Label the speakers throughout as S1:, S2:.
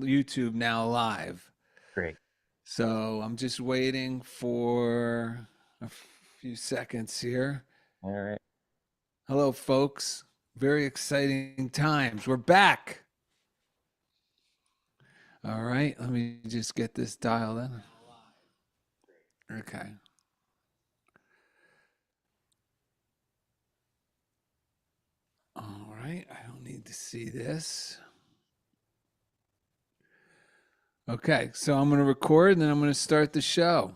S1: YouTube now live.
S2: Great.
S1: So I'm just waiting for a few seconds here.
S2: All right.
S1: Hello, folks. Very exciting times. We're back. All right, let me just get this dialed in. Okay. All right, I don't need to see this. Okay, so I'm going to record and then I'm going to start the show.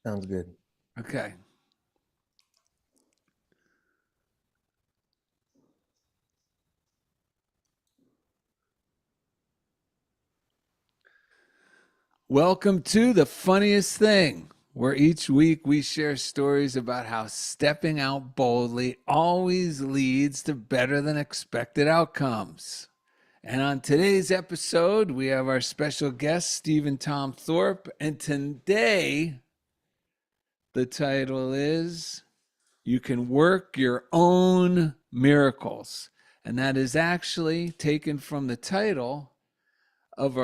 S2: Sounds good.
S1: Okay. Welcome to The Funniest Thing, where each week we share stories about how stepping out boldly always leads to better than expected outcomes. And on today's episode, we have our special guest, Stephen Tom Thorpe. And today, the title is You Can Work Your Own Miracles. And that is actually taken from the title of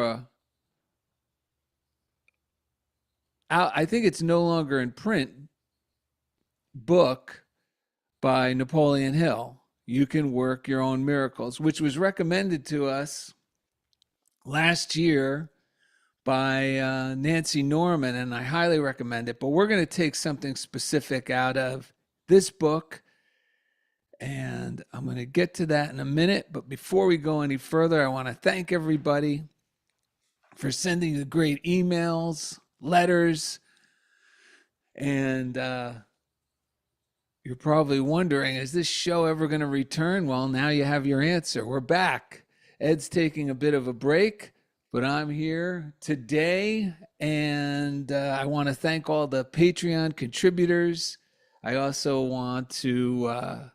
S1: I think it's no longer in print, book by Napoleon Hill, You Can Work Your Own Miracles, which was recommended to us last year by Nancy Norman, and I highly recommend it. But we're going to take something specific out of this book, and I'm going to get to that in a minute. But before we go any further, I want to thank everybody for sending the great emails, letters, and you're probably wondering, is this show ever going to return? Well, now you have your answer. We're back. Ed's taking a bit of a break, but I'm here today, and I want to thank all the Patreon contributors. I also want to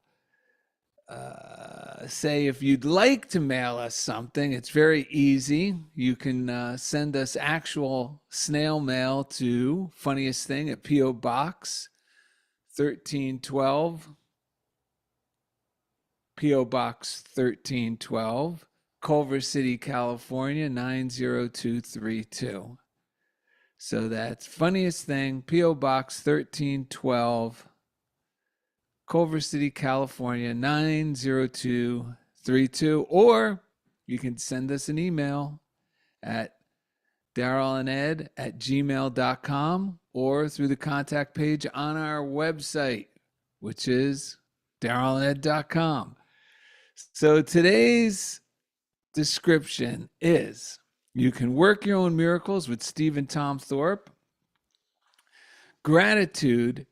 S1: say if you'd like to mail us something, it's very easy. You can send us actual snail mail to Funniest Thing at P.O. Box 1312, P.O. Box 1312, Culver City, California 90232. So that's Funniest Thing, P.O. Box 1312, Culver City, California 90232. Or you can send us an email at darylanded@gmail.com or through the contact page on our website, which is darylanded.com. So today's description is You Can Work Your Own Miracles with Stephen Tom Thorpe. Gratitude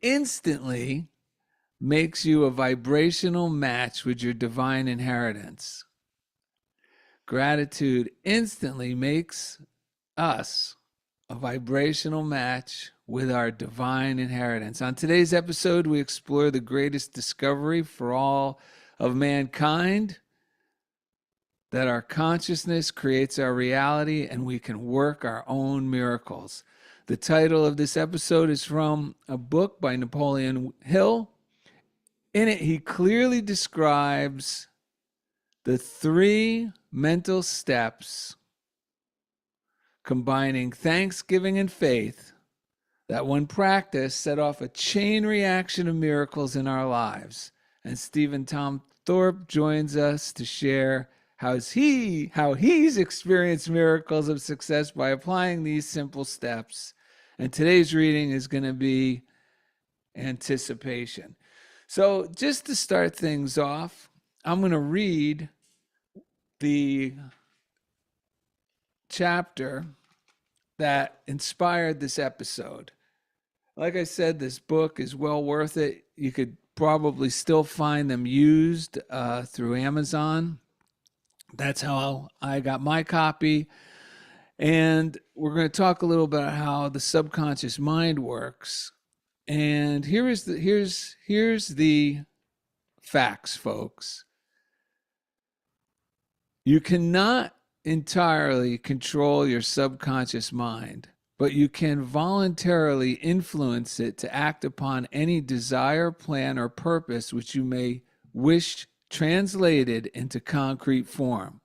S1: instantly makes you a vibrational match with your divine inheritance. Gratitude instantly makes us a vibrational match with our divine inheritance. On today's episode, we explore the greatest discovery for all of mankind, that our consciousness creates our reality and we can work our own miracles. The title of this episode is from a book by Napoleon Hill. In it, he clearly describes the 3 mental steps combining thanksgiving and faith that, when practiced, set off a chain reaction of miracles in our lives. And Stephen Tom Thorpe joins us to share how he's experienced miracles of success by applying these simple steps. And today's reading is going to be anticipation. So just to start things off, I'm going to read the chapter that inspired this episode. Like I said, this book is well worth it. You could probably still find them used through Amazon. That's how I got my copy. And we're going to talk a little bit about how the subconscious mind works. And here's the facts, folks. You cannot entirely control your subconscious mind, but you can voluntarily influence it to act upon any desire, plan, or purpose which you may wish translated into concrete form.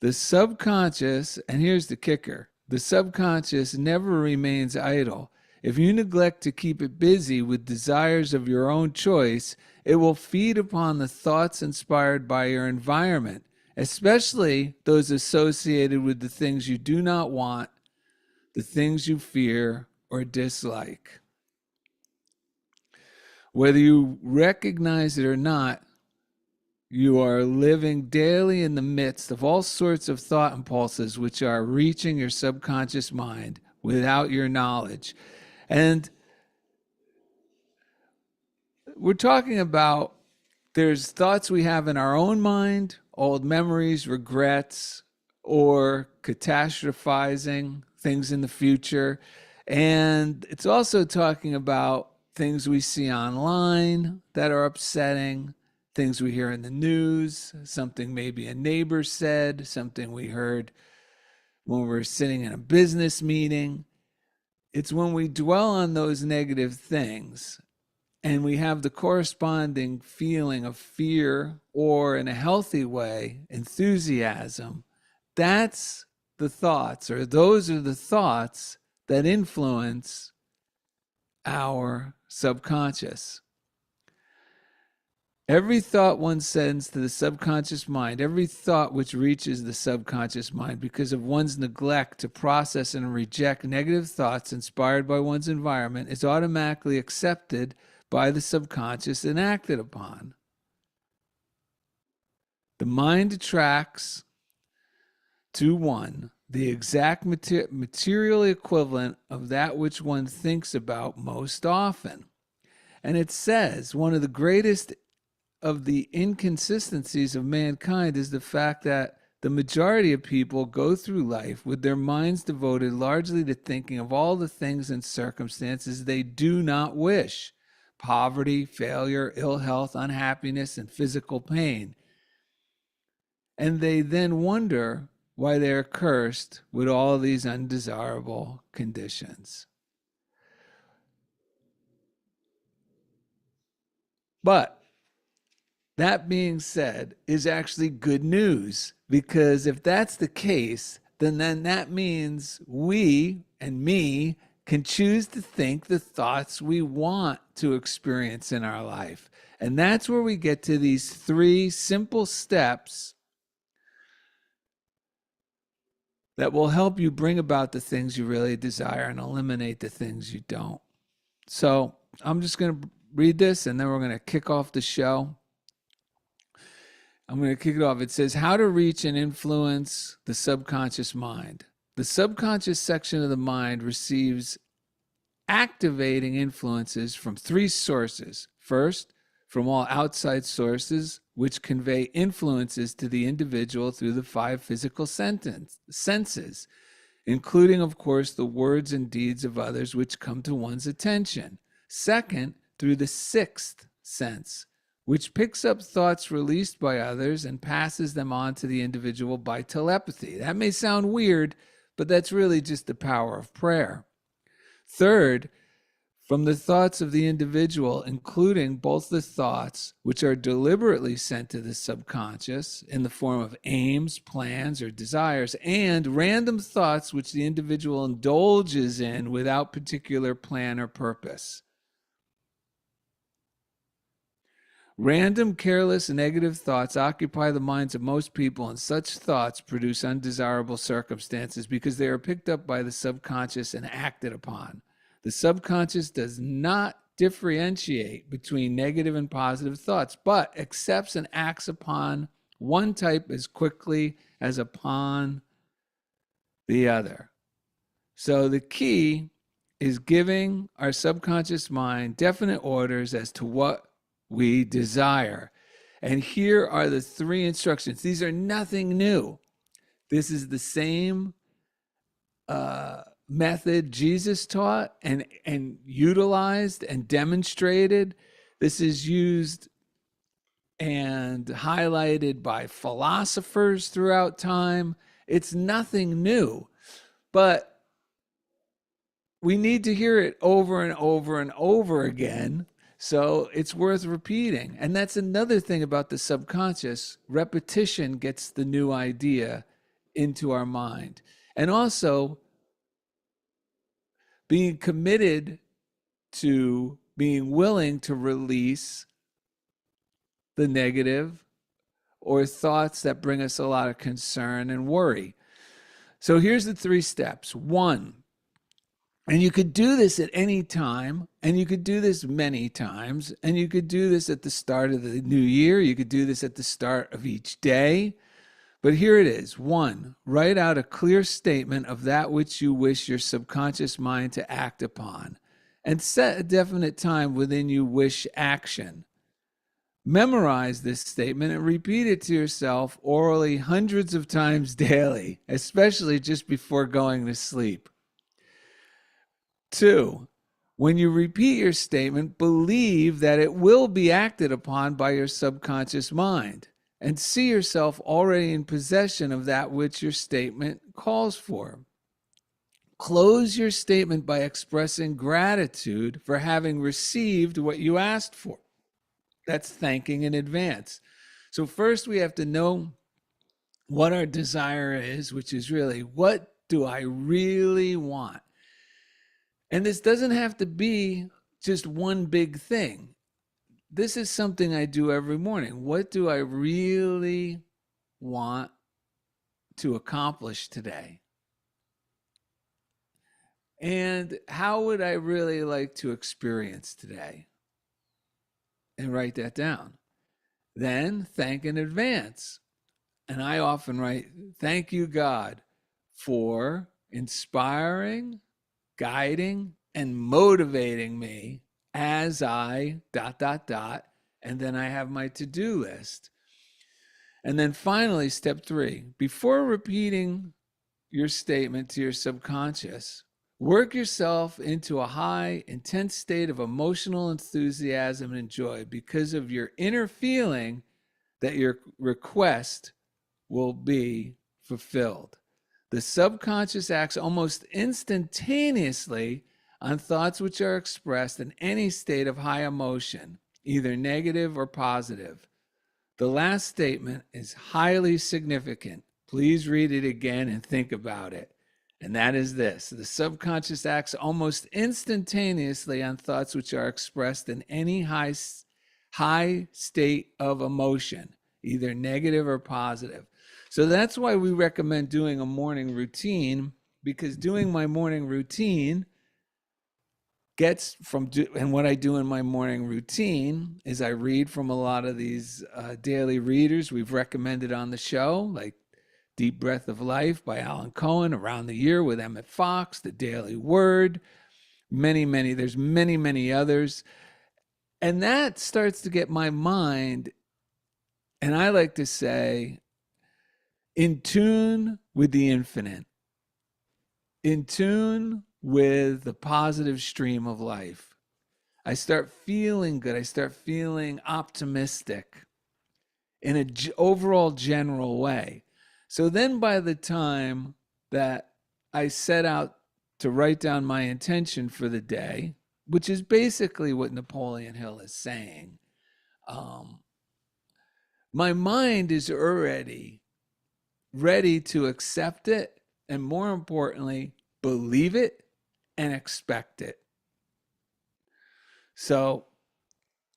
S1: The subconscious, and here's the kicker, the subconscious never remains idle. If you neglect to keep it busy with desires of your own choice, it will feed upon the thoughts inspired by your environment, especially those associated with the things you do not want, the things you fear or dislike. Whether you recognize it or not, you are living daily in the midst of all sorts of thought impulses which are reaching your subconscious mind without your knowledge. And we're talking about there's thoughts we have in our own mind, old memories, regrets, or catastrophizing things in the future. And it's also talking about things we see online that are upsetting, things we hear in the news, something maybe a neighbor said, something we heard when we're sitting in a business meeting. It's when we dwell on those negative things and we have the corresponding feeling of fear or, in a healthy way, enthusiasm. That's the thoughts, or those are the thoughts that influence our subconscious. Every thought one sends to the subconscious mind, every thought which reaches the subconscious mind because of one's neglect to process and reject negative thoughts inspired by one's environment, is automatically accepted by the subconscious and acted upon. The mind attracts to one the exact material equivalent of that which one thinks about most often. And it says one of the greatest of the inconsistencies of mankind is the fact that the majority of people go through life with their minds devoted largely to thinking of all the things and circumstances they do not wish: poverty, failure, ill health, unhappiness, and physical pain. And they then wonder why they are cursed with all these undesirable conditions. But that being said, is actually good news, because if that's the case, then that means we and me can choose to think the thoughts we want to experience in our life. And that's where we get to these 3 simple steps that will help you bring about the things you really desire and eliminate the things you don't. So I'm just going to read this and then we're going to kick off the show. I'm going to kick it off. It says, how to reach and influence the subconscious mind. The subconscious section of the mind receives activating influences from 3 sources. First, from all outside sources, which convey influences to the individual through the 5 physical senses, including, of course, the words and deeds of others which come to one's attention. Second, through the 6th sense, which picks up thoughts released by others and passes them on to the individual by telepathy. That may sound weird, but that's really just the power of prayer. Third, from the thoughts of the individual, including both the thoughts which are deliberately sent to the subconscious in the form of aims, plans, or desires, and random thoughts which the individual indulges in without particular plan or purpose. Random, careless, negative thoughts occupy the minds of most people, and such thoughts produce undesirable circumstances because they are picked up by the subconscious and acted upon. The subconscious does not differentiate between negative and positive thoughts, but accepts and acts upon one type as quickly as upon the other. So the key is giving our subconscious mind definite orders as to what we desire. And here are the 3 instructions. These are nothing new. This is the same method Jesus taught and utilized and demonstrated. This is used and highlighted by philosophers throughout time. It's nothing new, but we need to hear it over and over and over again So it's worth repeating. And that's another thing about the subconscious. Repetition gets the new idea into our mind. And also being committed to being willing to release the negative or thoughts that bring us a lot of concern and worry. So here's the 3 steps. 1, and you could do this at any time, and you could do this many times, and you could do this at the start of the new year. You could do this at the start of each day. But here it is. 1, write out a clear statement of that which you wish your subconscious mind to act upon, and set a definite time within you wish action. Memorize this statement and repeat it to yourself orally hundreds of times daily, especially just before going to sleep. 2, when you repeat your statement, believe that it will be acted upon by your subconscious mind and see yourself already in possession of that which your statement calls for. Close your statement by expressing gratitude for having received what you asked for. That's thanking in advance. So first we have to know what our desire is, which is really, what do I really want? And this doesn't have to be just one big thing. This is something I do every morning. What do I really want to accomplish today? And how would I really like to experience today? And write that down. Then thank in advance. And I often write, thank you, God, for inspiring, guiding, and motivating me as I ... And then I have my to-do list. And then finally, step 3, before repeating your statement to your subconscious, work yourself into a high, intense state of emotional enthusiasm and joy because of your inner feeling that your request will be fulfilled. The subconscious acts almost instantaneously on thoughts which are expressed in any state of high emotion, either negative or positive. The last statement is highly significant. Please read it again and think about it. And that is this: the subconscious acts almost instantaneously on thoughts which are expressed in any high state of emotion, either negative or positive. So that's why we recommend doing a morning routine, because doing my morning routine gets from, and what I do in my morning routine is I read from a lot of these daily readers we've recommended on the show, like Deep Breath of Life by Alan Cohen, Around the Year with Emmett Fox, The Daily Word, there's many others. And that starts to get my mind, and I like to say, in tune with the infinite, in tune with the positive stream of life. I start feeling good. I start feeling optimistic in an overall general way. So then by the time that I set out to write down my intention for the day, which is basically what Napoleon Hill is saying, my mind is already ready to accept it, and more importantly, believe it and expect it. So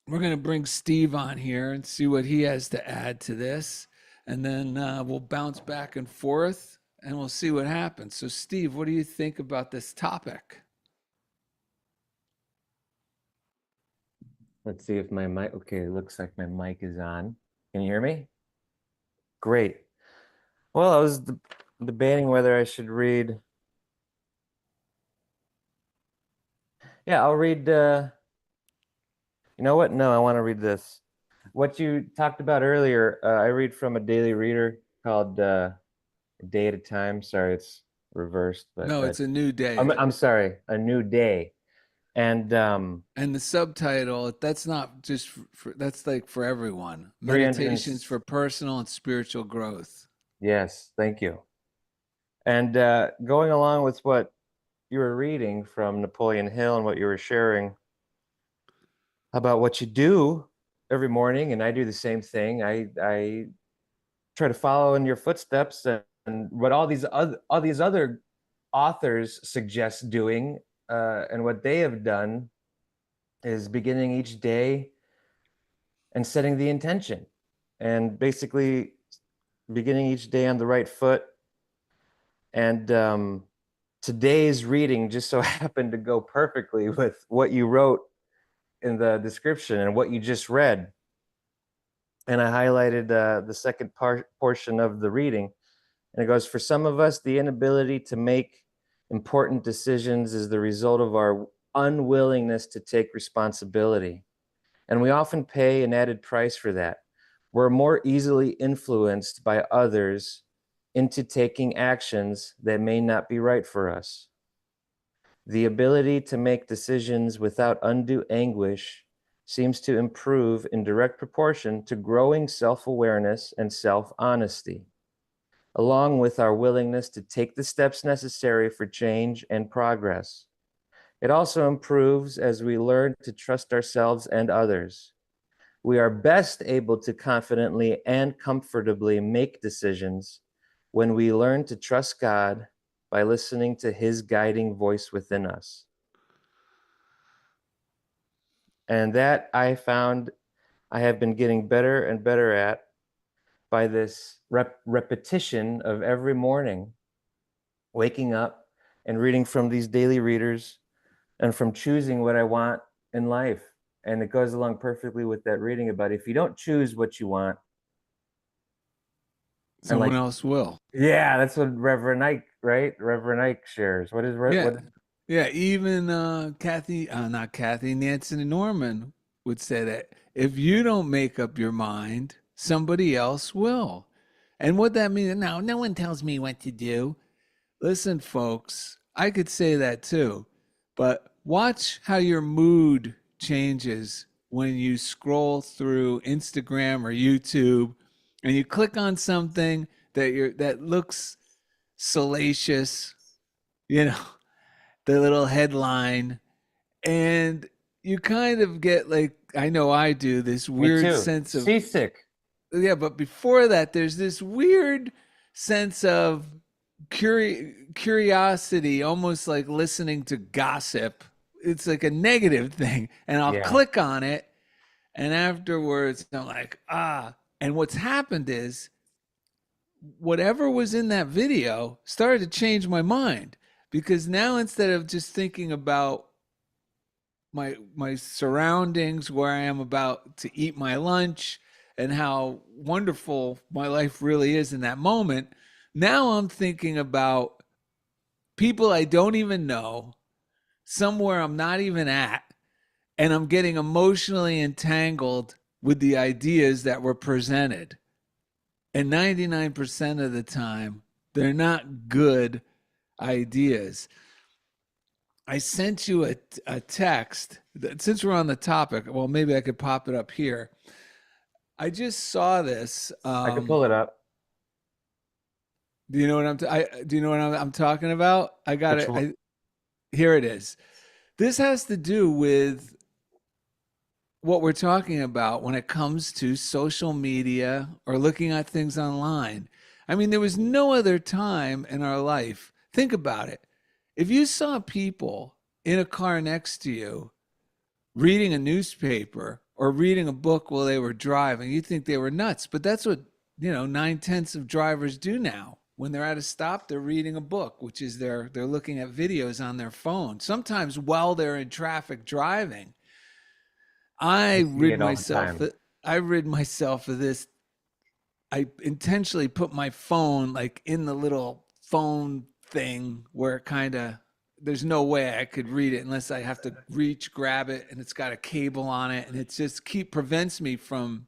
S1: we're going to bring Steve on here and see what he has to add to this. And then we'll bounce back and forth and we'll see what happens. So, Steve, what do you think about this topic?
S2: Let's see if my mic, okay, it looks like my mic is on. Can you hear me? Great. Well, I was debating whether I should read. Yeah, I'll read, you know what? No, I want to read this. What you talked about earlier, I read from a daily reader called A Day at a Time. Sorry, it's reversed, but
S1: No, it's a new day.
S2: I'm sorry, A New Day. And
S1: the subtitle, that's not just that's like for everyone. Meditations for personal and spiritual growth.
S2: Yes, thank you. And going along with what you were reading from Napoleon Hill and what you were sharing, about what you do every morning, and I do the same thing. I try to follow in your footsteps, and what all these other authors suggest doing, and what they have done is beginning each day and setting the intention, and basically beginning each day on the right foot. And today's reading just so happened to go perfectly with what you wrote in the description and what you just read. And I highlighted the second portion of the reading. And it goes, for some of us, the inability to make important decisions is the result of our unwillingness to take responsibility. And we often pay an added price for that. We're more easily influenced by others into taking actions that may not be right for us. The ability to make decisions without undue anguish seems to improve in direct proportion to growing self-awareness and self-honesty, along with our willingness to take the steps necessary for change and progress. It also improves as we learn to trust ourselves and others. We are best able to confidently and comfortably make decisions when we learn to trust God by listening to his guiding voice within us. And that I found I have been getting better and better at by this repetition of every morning, waking up and reading from these daily readers and from choosing what I want in life. And it goes along perfectly with that reading about if you don't choose what you want, and
S1: Someone
S2: like,
S1: else will.
S2: yeah, that's what Reverend Ike, right? Reverend Ike shares.
S1: Yeah.
S2: What?
S1: Yeah. Even not Kathy, Nancy Norman would say that if you don't make up your mind, somebody else will. And what that means, now, no one tells me what to do. Listen, folks, I could say that too, but watch how your mood changes when you scroll through Instagram or YouTube and you click on something that looks salacious, you know, the little headline, and you kind of get like, I know I do, this
S2: Me
S1: weird
S2: too.
S1: sense of,
S2: Seasick.
S1: yeah, but before that, there's this weird sense of curiosity, almost like listening to gossip. It's like a negative thing. And I'll
S2: Yeah.
S1: click on it. And afterwards, I'm like, ah. And what's happened is whatever was in that video started to change my mind, because now instead of just thinking about my surroundings, where I am about to eat my lunch, and how wonderful my life really is in that moment, now I'm thinking about people I don't even know, somewhere I'm not even at, and I'm getting emotionally entangled with the ideas that were presented. And 99% of the time, they're not good ideas. I sent you a text. Since we're on the topic, well, maybe I could pop it up here. I just saw this.
S2: I could pull it up.
S1: Do you know what do you know what I'm talking about? I got
S2: Which
S1: it.
S2: one?
S1: Here it is. This has to do with what we're talking about when it comes to social media or looking at things online. I mean, there was no other time in our life. Think about it. If you saw people in a car next to you reading a newspaper or reading a book while they were driving, you'd think they were nuts. But that's what, 9/10 of drivers do now. When they're at a stop, they're reading a book, which is they're looking at videos on their phone, sometimes while they're in traffic driving.
S2: I
S1: I
S2: see
S1: rid
S2: it all the
S1: myself.
S2: time.
S1: I rid myself of this. I intentionally put my phone like in the little phone thing where it kind of, there's no way I could read it unless I have to reach, grab it, and it's got a cable on it, and it just prevents me from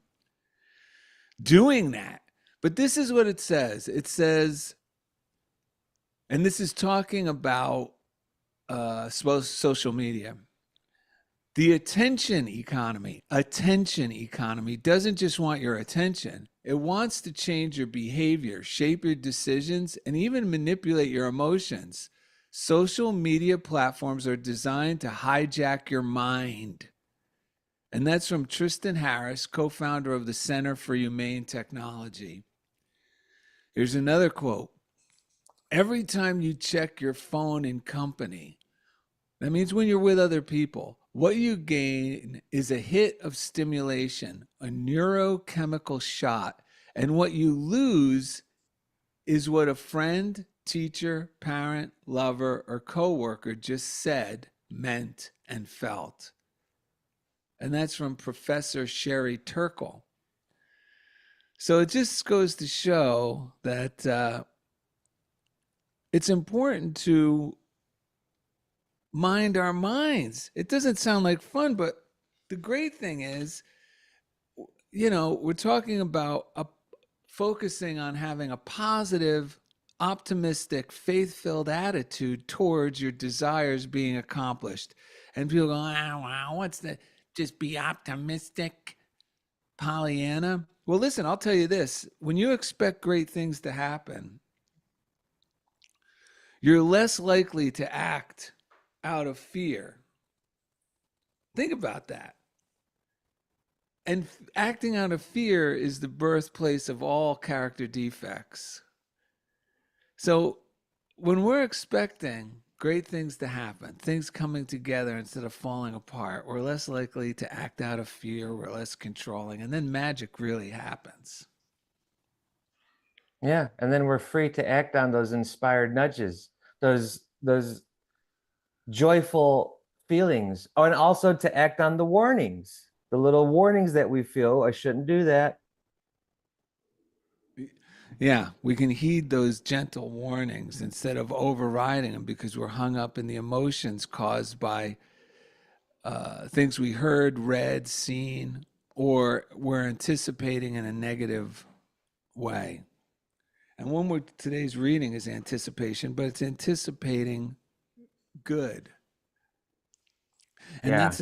S1: doing that. But this is what it says. It says, and this is talking about social media. The attention economy doesn't just want your attention. It wants to change your behavior, shape your decisions, and even manipulate your emotions. Social media platforms are designed to hijack your mind. And that's from Tristan Harris, co founder of the Center for Humane Technology. Here's another quote: every time you check your phone in company, that means when you're with other people, what you gain is a hit of stimulation, a neurochemical shot. And what you lose is what a friend, teacher, parent, lover, or coworker just said, meant, and felt. And that's from Professor Sherry Turkle. So it just goes to show that it's important to mind our minds. It doesn't sound like fun, but the great thing is, we're talking about focusing on having a positive, optimistic, faith-filled attitude towards your desires being accomplished. And people go, wow, what's that? Just be optimistic, Pollyanna. Well, listen, I'll tell you this. When you expect great things to happen, you're less likely to act out of fear. Think about that. And acting out of fear is the birthplace of all character defects. So when we're expecting great things to happen, things coming together instead of falling apart, we're less likely to act out of fear, we're less controlling, and then magic really happens.
S2: Yeah, and then we're free to act on those inspired nudges, those joyful feelings. Oh, and also to act on the warnings, the little warnings that we feel, I shouldn't do that.
S1: Yeah, we can heed those gentle warnings instead of overriding them because we're hung up in the emotions caused by things we heard, read, seen, or we're anticipating in a negative way. And today's reading is anticipation, but it's anticipating good. And
S2: Yeah.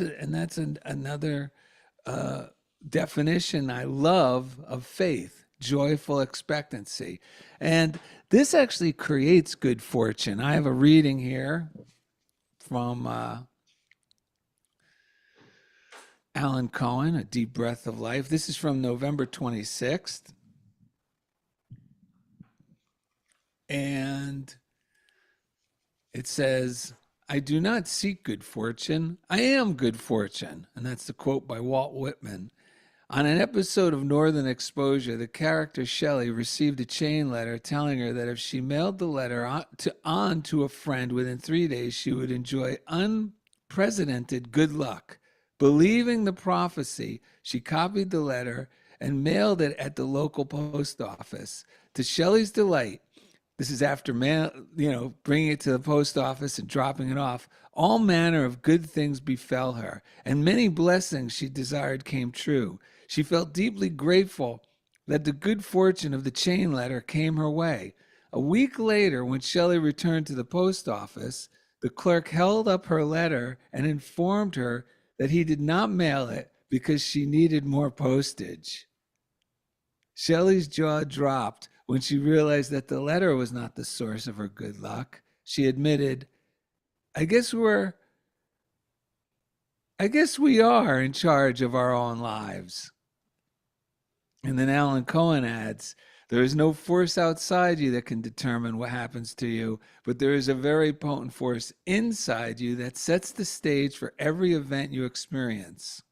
S1: another definition I love of faith: joyful expectancy. And this actually creates good fortune. I have a reading here from Alan Cohen, A Deep Breath of Life. This is from November 26th. And it says, I do not seek good fortune. I am good fortune. And that's the quote by Walt Whitman. On an episode of Northern Exposure, the character Shelley received a chain letter telling her that if she mailed the letter on to a friend within 3 days, she would enjoy unprecedented good luck. Believing the prophecy, she copied the letter and mailed it at the local post office. To Shelley's delight, this is after bringing it to the post office and dropping it off. All manner of good things befell her, and many blessings she desired came true. She felt deeply grateful that the good fortune of the chain letter came her way. A week later, when Shelley returned to the post office, the clerk held up her letter and informed her that he did not mail it because she needed more postage. Shelley's jaw dropped when she realized that the letter was not the source of her good luck. She admitted, I guess we are in charge of our own lives. And then Alan Cohen adds, there is no force outside you that can determine what happens to you, but there is a very potent force inside you that sets the stage for every event you experience.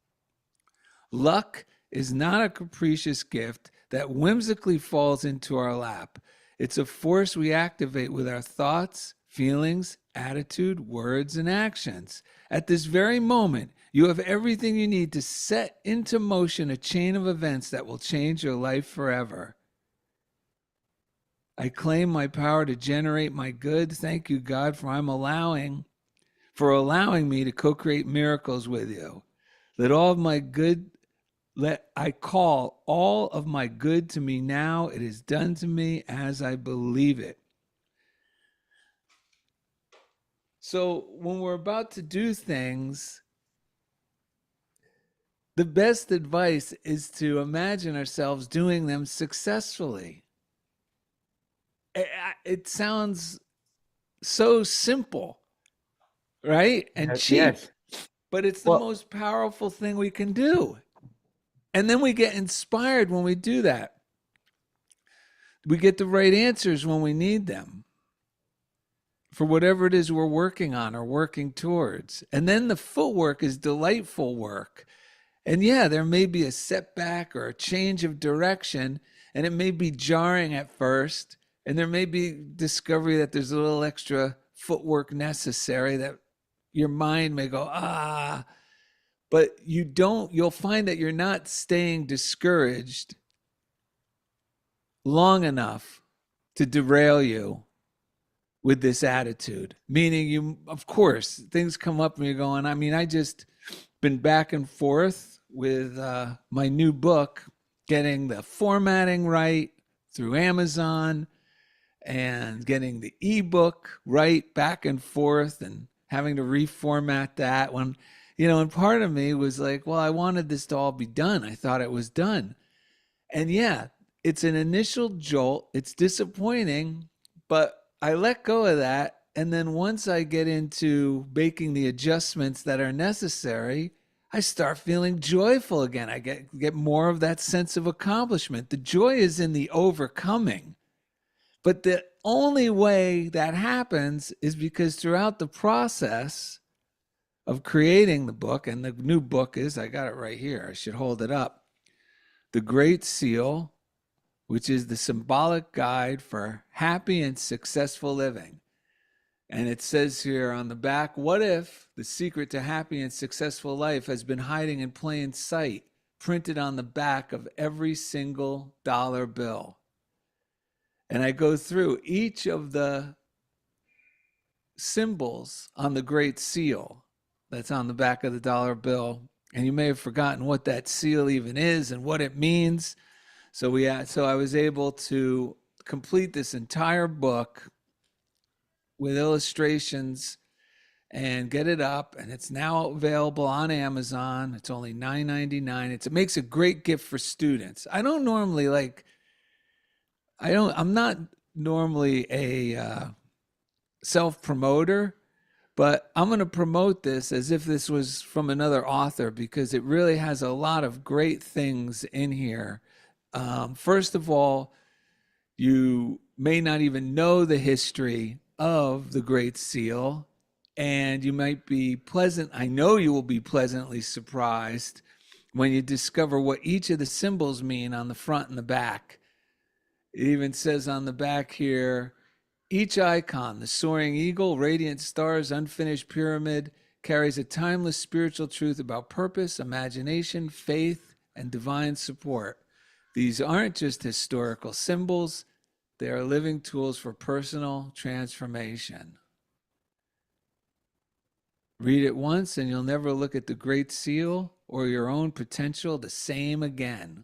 S1: Luck is not a capricious gift that whimsically falls into our lap. It's a force we activate with our thoughts, feelings, attitude, words, and actions. At this very moment, you have everything you need to set into motion a chain of events that will change your life forever. I claim my power to generate my good. Thank you, God, for allowing me to co-create miracles with you. Let I call all of my good to me now. It is done to me as I believe it. So when we're about to do things, the best advice is to imagine ourselves doing them successfully. It sounds so simple, right? And cheap.
S2: Yes.
S1: but it's the
S2: Well,
S1: most powerful thing we can do. And then we get inspired when we do that. We get the right answers when we need them for whatever it is we're working on or working towards. And then the footwork is delightful work. And yeah, there may be a setback or a change of direction, and it may be jarring at first. And there may be discovery that there's a little extra footwork necessary that your mind may go, but you'll find that you're not staying discouraged long enough to derail you with this attitude. Meaning, of course, things come up and you're going, I just been back and forth with my new book, getting the formatting right through Amazon and getting the ebook right back and forth and having to reformat that when, and part of me was like, well, I wanted this to all be done. I thought it was done. And yeah, it's an initial jolt. It's disappointing, but I let go of that. And then once I get into making the adjustments that are necessary, I start feeling joyful again. I get more of that sense of accomplishment. The joy is in the overcoming. But the only way that happens is because throughout the process of creating the book, and the new book is, I got it right here, I should hold it up, The Great Seal, which is the symbolic guide for happy and successful living. And it says here on the back, what if the secret to happy and successful life has been hiding in plain sight, printed on the back of every single dollar bill? And I go through each of the symbols on the Great Seal that's on the back of the dollar bill. And you may have forgotten what that seal even is and what it means. So I was able to complete this entire book with illustrations and get it up, and it's now available on Amazon. It's only $9.99. It makes a great gift for students. I'm not normally a self promoter, but I'm going to promote this as if this was from another author because it really has a lot of great things in here. First of all, you may not even know the history of the Great Seal, and you might be I know you will be pleasantly surprised when you discover what each of the symbols mean on the front and the back. It even says on the back here, each icon, the soaring eagle, radiant stars, unfinished pyramid, carries a timeless spiritual truth about purpose, imagination, faith, and divine support. These aren't just historical symbols, they are living tools for personal transformation. Read it once and you'll never look at the Great Seal or your own potential the same again.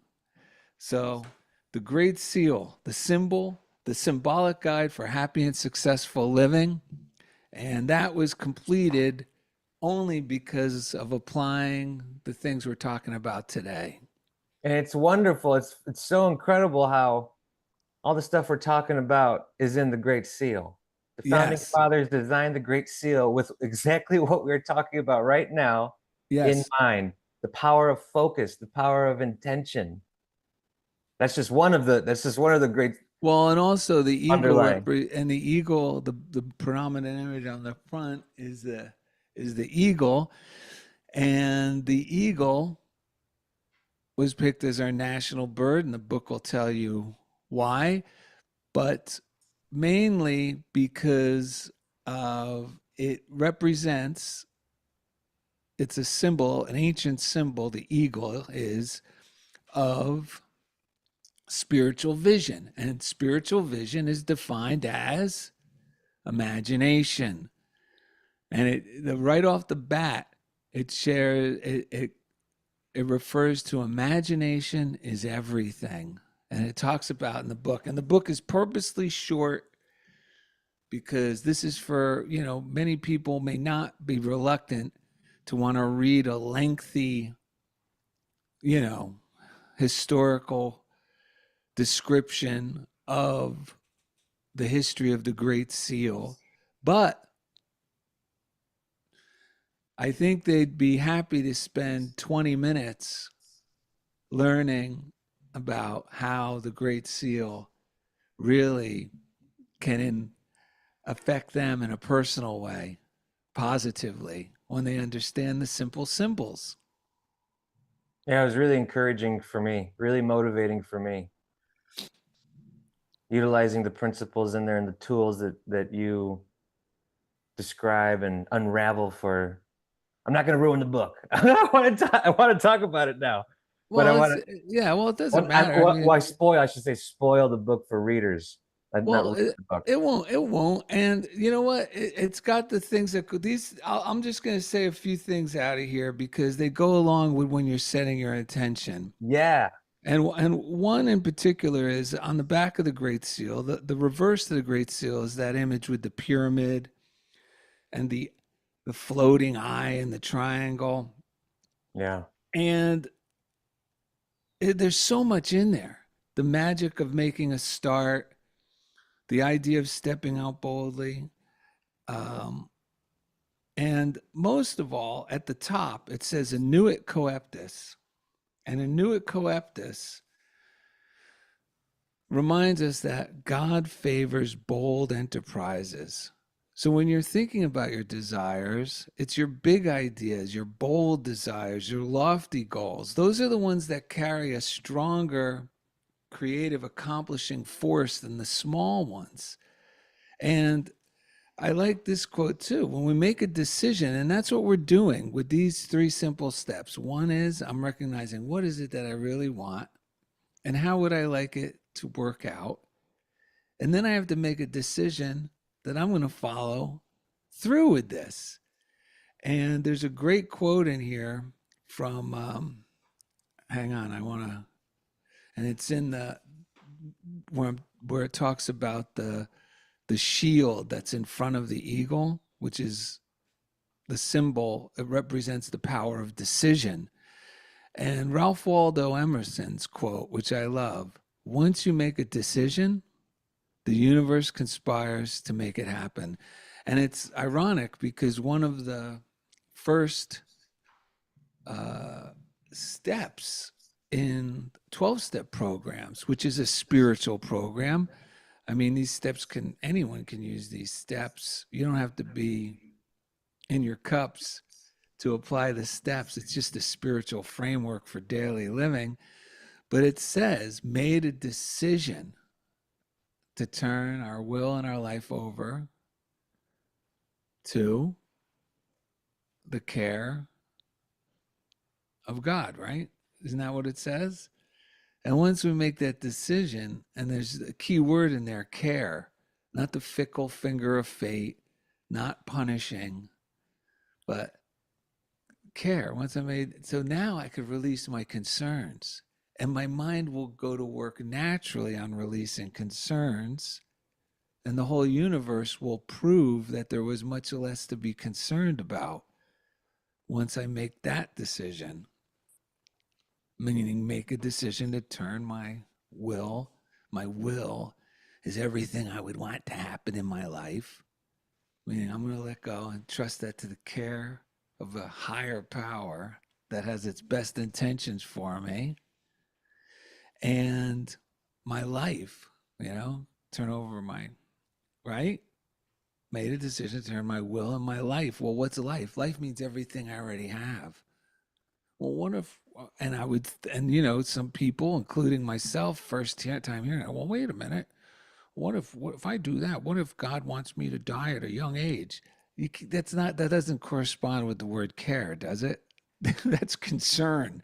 S1: So, the Great Seal, the symbol, the symbolic guide for happy and successful living. And that was completed only because of applying the things we're talking about today.
S2: and it's wonderful. It's so incredible how all the stuff we're talking about is in the Great Seal. The founding
S1: Yes.
S2: fathers designed the Great Seal with exactly what we're talking about right now in
S1: Yes.
S2: mind. The power of focus, the power of intention. That's just one of the great
S1: Well, and also the eagle
S2: underlying.
S1: and the eagle, the predominant image on the front is the eagle, and the eagle was picked as our national bird, and the book will tell you why, but mainly because of it represents, it's a symbol, an ancient symbol, the eagle is, of spiritual vision. And spiritual vision is defined as imagination. And right off the bat, it refers to imagination is everything. And it talks about in the book. And the book is purposely short because this is for, many people may not be reluctant to want to read a lengthy, historical description of the history of the Great Seal. But I think they'd be happy to spend 20 minutes learning about how the Great Seal really can affect them in a personal way, positively, when they understand the simple symbols.
S2: Yeah, it was really encouraging for me, really motivating for me, utilizing the principles in there and the tools that you describe and unravel for. I'm not going to ruin the book. I want to talk about it now, but I
S1: Well,
S2: want
S1: it's
S2: to.
S1: yeah. Well, it doesn't
S2: What,
S1: matter. I
S2: what,
S1: mean,
S2: why spoil? I should say spoil the book for readers, not
S1: well,
S2: ruin the book.
S1: it won't. It won't. And you know what? It's got the things that these. I'm just going to say a few things out of here because they go along with when you're setting your intention.
S2: Yeah,
S1: And one in particular is on the back of the Great Seal. The reverse of the Great Seal is that image with the pyramid and the floating eye and the triangle.
S2: yeah,
S1: And there's so much in there. The magic of making a start, the idea of stepping out boldly, um, and most of all, at the top, it says "Annuit coeptis," and "Annuit coeptis" reminds us that God favors bold enterprises. So when you're thinking about your desires, it's your big ideas, your bold desires, your lofty goals. Those are the ones that carry a stronger creative accomplishing force than the small ones. And I like this quote too. When we make a decision, and that's what we're doing with these three simple steps. One is I'm recognizing what is it that I really want and how would I like it to work out? And then I have to make a decision that I'm going to follow through with this. And there's a great quote in here from, hang on, I want to, and it's in the, where it talks about the shield that's in front of the eagle, which is the symbol, it represents the power of decision. And Ralph Waldo Emerson's quote, which I love, once you make a decision, the universe conspires to make it happen. And it's ironic because one of the first uh, steps in 12-step programs, which is a spiritual program. I mean, these steps anyone can use these steps. You don't have to be in your cups to apply the steps. It's just a spiritual framework for daily living. But it says, made a decision to turn our will and our life over to the care of God, right? Isn't that what it says? And once we make that decision, and there's a key word in there, care, not the fickle finger of fate, not punishing, but care. Once I made, so now I could release my concerns, and my mind will go to work naturally on releasing concerns, and the whole universe will prove that there was much less to be concerned about once I make that decision, meaning make a decision to turn my will is everything I would want to happen in my life, meaning I'm going to let go and trust that to the care of a higher power that has its best intentions for me and my life, turn over my, right? Made a decision to turn my will and my life. Well, what's life? Life means everything I already have. Well, what if, and I would, and some people, including myself, first time hearing it, well, wait a minute. What if I do that? What if God wants me to die at a young age? That doesn't correspond with the word care, does it? That's concern.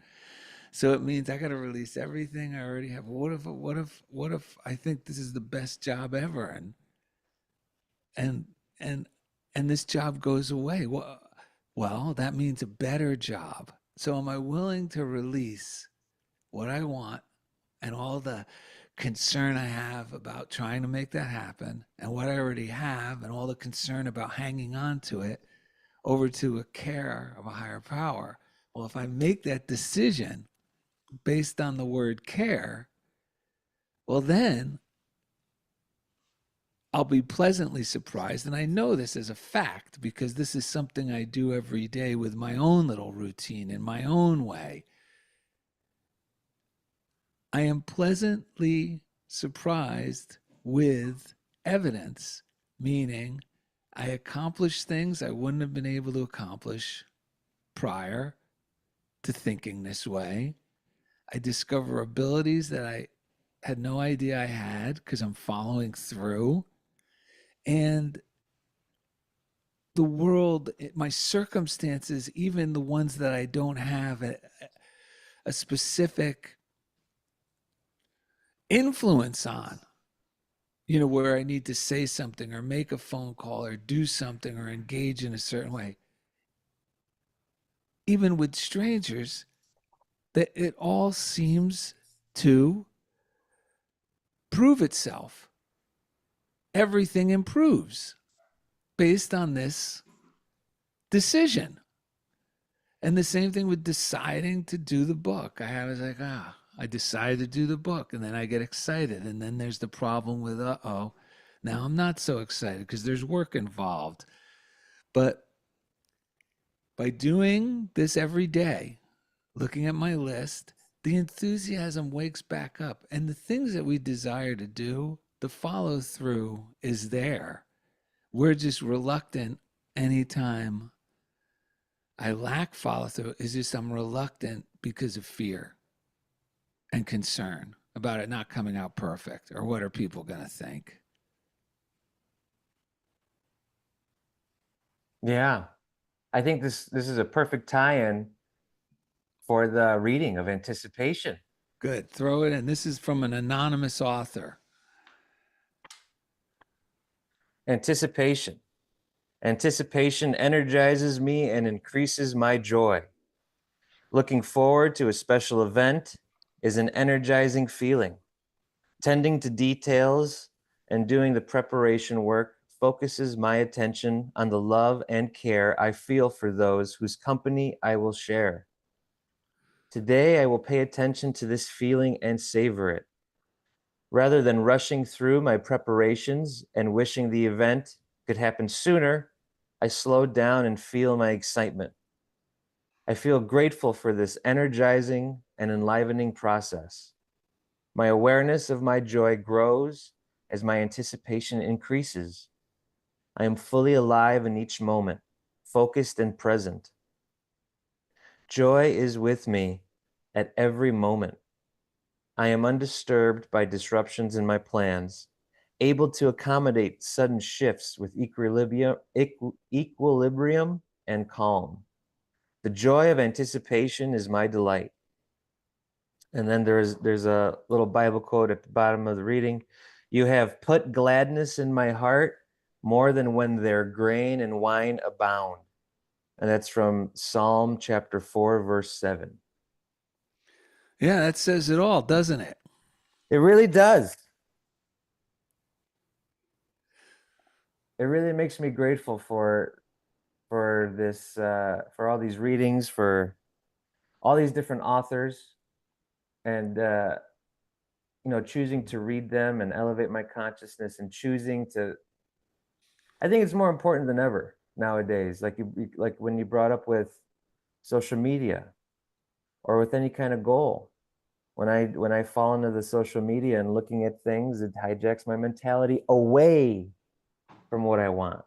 S1: So it means I got to release everything I already have. What if I think this is the best job ever, and and and this job goes away? Well, that means a better job. So am I willing to release what I want and all the concern I have about trying to make that happen and what I already have and all the concern about hanging on to it over to a care of a higher power? Well, if I make that decision based on the word care, well, then I'll be pleasantly surprised. And I know this as a fact because this is something I do every day with my own little routine in my own way. I am pleasantly surprised with evidence, meaning I accomplish things I wouldn't have been able to accomplish prior to thinking this way. I discover abilities that I had no idea I had because I'm following through. And the world, my circumstances, even the ones that I don't have a specific influence on, where I need to say something or make a phone call or do something or engage in a certain way, even with strangers, that it all seems to prove itself. Everything improves based on this decision. And the same thing with deciding to do the book. I was like, I decided to do the book. And then I get excited. And then there's the problem with, now I'm not so excited because there's work involved. But by doing this every day, looking at my list, the enthusiasm wakes back up. And the things that we desire to do, the follow through is there. We're just reluctant anytime I lack follow through. Is just I'm reluctant because of fear and concern about it not coming out perfect or what are people going to think.
S2: Yeah. I think this is a perfect tie-in for the reading of Anticipation.
S1: Good. Throw it in. This is from an anonymous author.
S2: Anticipation. Anticipation energizes me and increases my joy. Looking forward to a special event is an energizing feeling. Tending to details and doing the preparation work focuses my attention on the love and care I feel for those whose company I will share. Today, I will pay attention to this feeling and savor it. Rather than rushing through my preparations and wishing the event could happen sooner, I slow down and feel my excitement. I feel grateful for this energizing and enlivening process. My awareness of my joy grows as my anticipation increases. I am fully alive in each moment, focused and present. Joy is with me at every moment. I am undisturbed by disruptions in my plans, able to accommodate sudden shifts with equilibrium and calm. The joy of anticipation is my delight. And then there's a little Bible quote at the bottom of the reading. You have put gladness in my heart more than when their grain and wine abound. And that's from Psalm chapter 4, verse 7.
S1: Yeah, that says it all, doesn't it?
S2: It really does. It really makes me grateful for this for all these readings, for all these different authors, and choosing to read them and elevate my consciousness, and choosing to. I think it's more important than ever nowadays. Like when you brought up with social media or with any kind of goal. When I fall into the social media and looking at things, it hijacks my mentality away from what I want,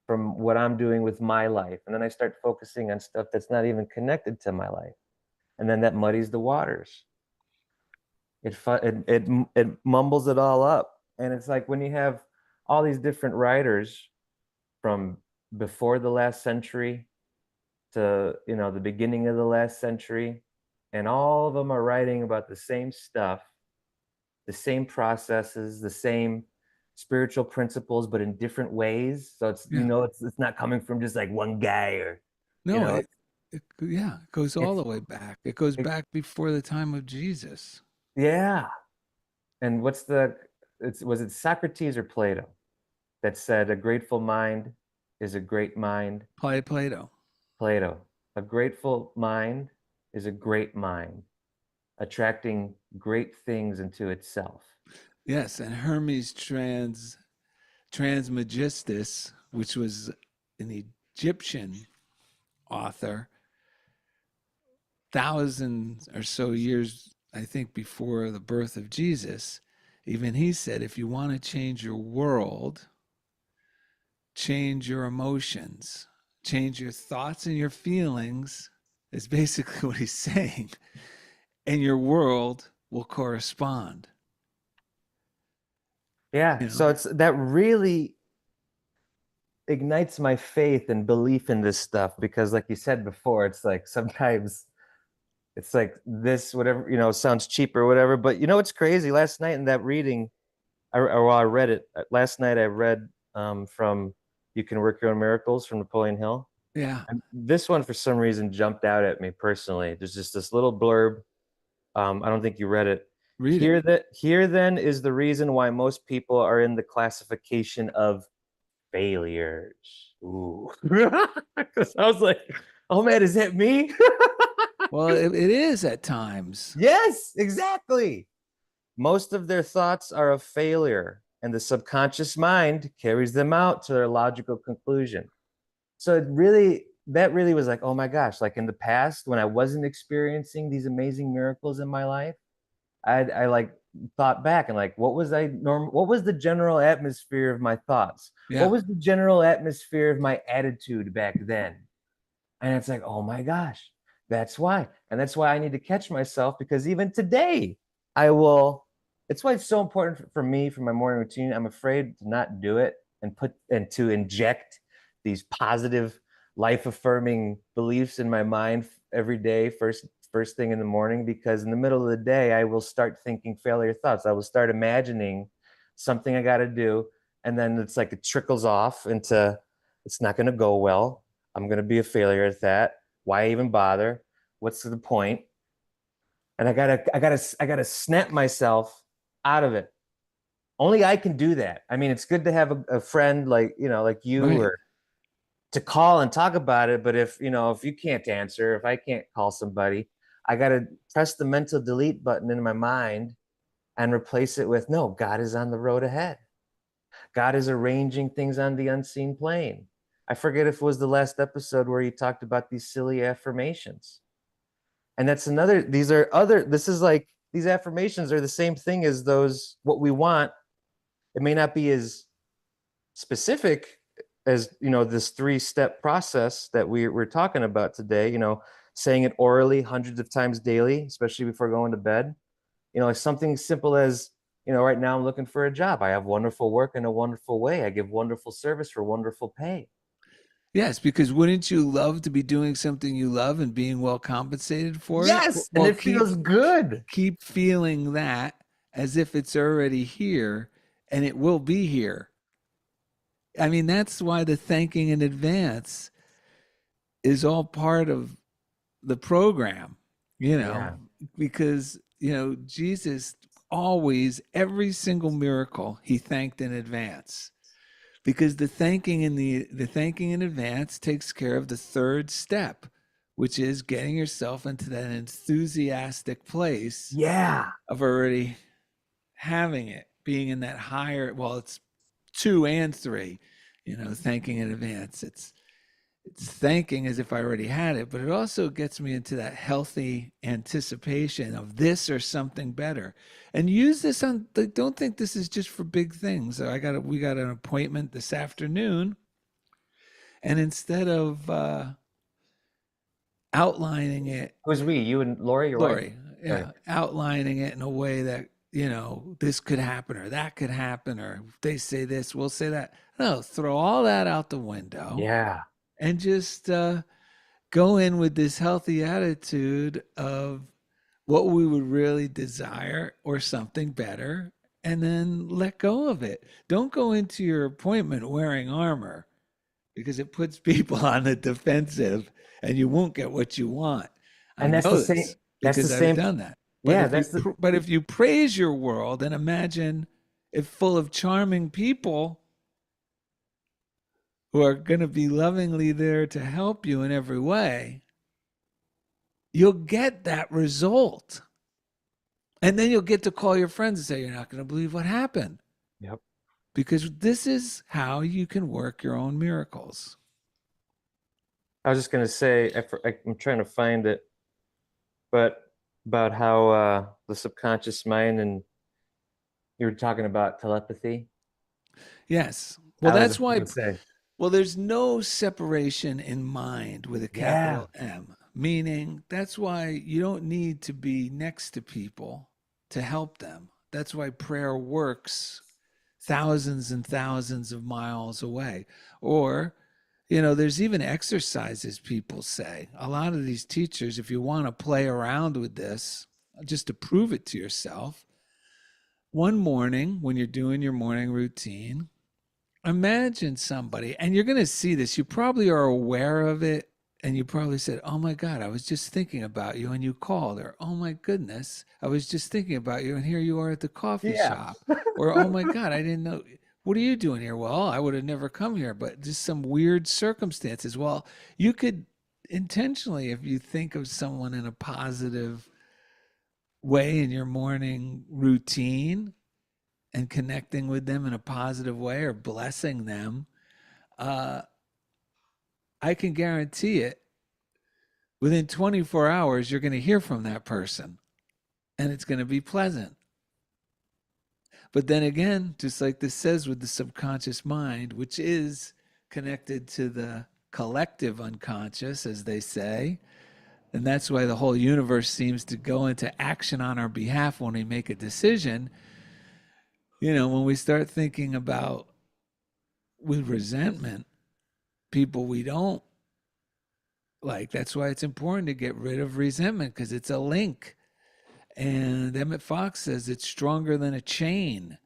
S2: from what I'm doing with my life. And then I start focusing on stuff that's not even connected to my life. And then that muddies the waters. It mumbles it all up. And it's like when you have all these different writers from before the last century to, the beginning of the last century, and all of them are writing about the same stuff, the same processes, the same spiritual principles, but in different ways. So
S1: Yeah.
S2: it's not coming from just like one guy, or you
S1: No,
S2: know
S1: it goes all
S2: it's
S1: the way back. It goes
S2: it,
S1: back before the time of Jesus.
S2: yeah. And was it Socrates or Plato that said a grateful mind is a great mind?
S1: Plato.
S2: Plato. A grateful mind is a great mind, attracting great things into itself.
S1: Yes, and Hermes Trismegistus, which was an Egyptian author, thousands or so years, I think, before the birth of Jesus, even he said, if you want to change your world, change your emotions, change your thoughts and your feelings, is basically what he's saying, and your world will correspond.
S2: Yeah.
S1: You
S2: So
S1: know,
S2: it's that really ignites my faith and belief in this stuff because, like you said before, it's like sometimes it's like this, whatever, sounds cheap or whatever. But what's crazy? Last night in that reading, I read it. Last night I read from You Can Work Your Own Miracles from Napoleon Hill.
S1: yeah,
S2: And this one, for some reason, jumped out at me personally. There's just this little blurb. I don't think you read it.
S1: read it.
S2: Here then is the reason why most people are in the classification of failures. Ooh. 'Cause I was like, oh man, is that me?
S1: Well, it is at times.
S2: Yes, exactly. Most of their thoughts are of failure, and the subconscious mind carries them out to their logical conclusion. So that really was like, oh my gosh, like in the past when I wasn't experiencing these amazing miracles in my life, I like thought back and like, what was the general atmosphere of my thoughts? What
S1: Yeah.
S2: was the general atmosphere of my attitude back then? And it's like, oh my gosh, that's why. And that's why I need to catch myself because even today, I will. It's why it's so important for me for my morning routine. I'm afraid to not do it and to inject these positive, life affirming beliefs in my mind every day, first thing in the morning, because in the middle of the day, I will start thinking failure thoughts. I will start imagining something I got to do. And then it's like it trickles off into it's not going to go well. I'm going to be a failure at that. Why even bother? What's the point? And I gotta snap myself out of it. Only I can do that. I mean, it's good to have a friend like you
S1: Right.
S2: or to call and talk about it. But if you can't answer, if I can't call somebody, I gotta press the mental delete button in my mind and replace it with no, God is on the road ahead. God is arranging things on the unseen plane. I forget if it was the last episode where you talked about these silly affirmations. And that's another, this is like, these affirmations are the same thing as those, what we want. It may not be as specific as, this 3-step process that we're talking about today, saying it orally hundreds of times daily, especially before going to bed. Like something simple as, right now I'm looking for a job. I have wonderful work in a wonderful way. I give wonderful service for wonderful pay.
S1: Yes, because wouldn't you love to be doing something you love and being well compensated for it?
S2: Yes, and
S1: Well,
S2: it feels good.
S1: keep feeling that as if it's already here and it will be here. I mean, that's why the thanking in advance is all part of the program, you know,
S2: Yeah.
S1: because, Jesus always, every single miracle, he thanked in advance. Because the thanking in advance takes care of the third step, which is getting yourself into that enthusiastic place
S2: Yeah.
S1: of already having it, being in that higher, well, it's 2 and 3, thanking in advance. It's thanking as if I already had it, but it also gets me into that healthy anticipation of this or something better. And use this on, don't think this is just for big things. We got an appointment this afternoon, and instead of outlining it,
S2: Who's we? You and Lori, your wife?
S1: Lori,
S2: Right.
S1: yeah, outlining it in a way that, this could happen or that could happen, or if they say this, we'll say that. No, throw all that out the window
S2: Yeah.
S1: and just go in with this healthy attitude of what we would really desire or something better, and then let go of it. Don't go into your appointment wearing armor because it puts people on the defensive and you won't get what you want. I
S2: And that's the
S1: know
S2: same.
S1: this
S2: That's the
S1: because I've
S2: same.
S1: done that. But
S2: Yeah.
S1: if you
S2: That's the.
S1: but if you praise your world and imagine it full of charming people who are going to be lovingly there to help you in every way, you'll get that result. And then you'll get to call your friends and say, you're not going to believe what happened.
S2: Yep.
S1: because this is how you can work your own miracles.
S2: I was just gonna say, I'm trying to find it, but about how the subconscious mind, and you were talking about telepathy.
S1: Yes. Well,
S2: I was
S1: that's
S2: just
S1: why.
S2: gonna say,
S1: Well, there's no separation in mind with a
S2: yeah,
S1: capital M, meaning that's why you don't need to be next to people to help them. That's why prayer works thousands and thousands of miles away. Or, there's even exercises people say. A lot of these teachers, if you want to play around with this, just to prove it to yourself, one morning when you're doing your morning routine, imagine somebody, and you're going to see this. You probably are aware of it, and you probably said, "Oh my God, I was just thinking about you," and you called, or "Oh my goodness, I was just thinking about you, and here you are at the coffee
S2: yeah,
S1: shop," or "Oh my God, I didn't know. What are you doing here?" "Well, I would have never come here, but just some weird circumstances." Well, you could intentionally, if you think of someone in a positive way in your morning routine and connecting with them in a positive way or blessing them, uh, I can guarantee it. Within 24 hours, you're going to hear from that person and it's going to be pleasant. But then again, just like this says with the subconscious mind, which is connected to the collective unconscious, as they say, and that's why the whole universe seems to go into action on our behalf when we make a decision. When we start thinking about with resentment, people we don't like, that's why it's important to get rid of resentment because it's a link. And Emmett Fox says it's stronger than a chain.